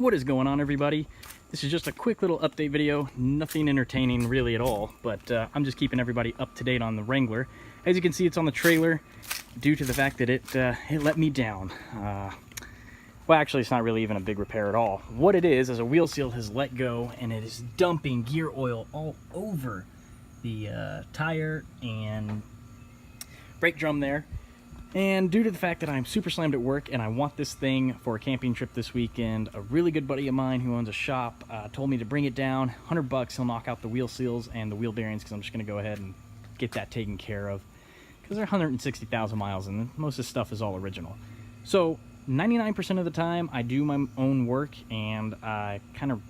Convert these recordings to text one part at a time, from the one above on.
What is going on, everybody? This is just a quick little update video, nothing entertaining really at all, but I'm just keeping everybody up to date on the Wrangler. As you can see, it's on the trailer due to the fact that it let me down. Well, actually, it's not really even a big repair at all. What it is a wheel seal has let go and it is dumping gear oil all over the tire and brake drum there. And due to the fact that I'm super slammed at work and I want this thing for a camping trip this weekend, a really good buddy of mine who owns a shop told me to bring it down. 100 bucks, he'll knock out the wheel seals and the wheel bearings, because I'm just going to go ahead and get that taken care of, because they're 160,000 miles and most of the stuff is all original. So 99% of the time I do my own work, and I kind of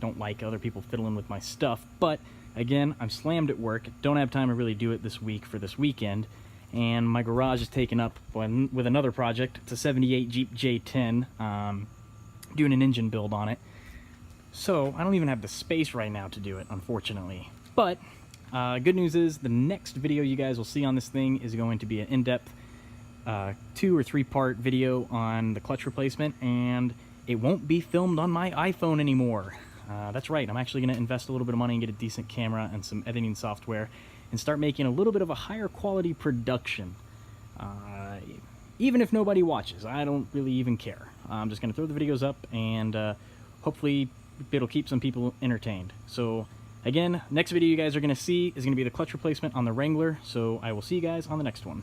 don't like other people fiddling with my stuff. But again, I'm slammed at work, don't have time to really do it this week for this weekend. And my garage is taken up with another project. It's a 78 Jeep J10, doing an engine build on it. So I don't even have the space right now to do it, unfortunately. But good news is the next video you guys will see on this thing is going to be an in-depth 2 or 3 part video on the clutch replacement, and it won't be filmed on my iPhone anymore. That's right, I'm actually going to invest a little bit of money and get a decent camera and some editing software and start making a little bit of a higher quality production. Even if nobody watches, I don't really even care. I'm just going to throw the videos up, and hopefully it'll keep some people entertained. So again, next video you guys are going to see is going to be the clutch replacement on the Wrangler, so I will see you guys on the next one.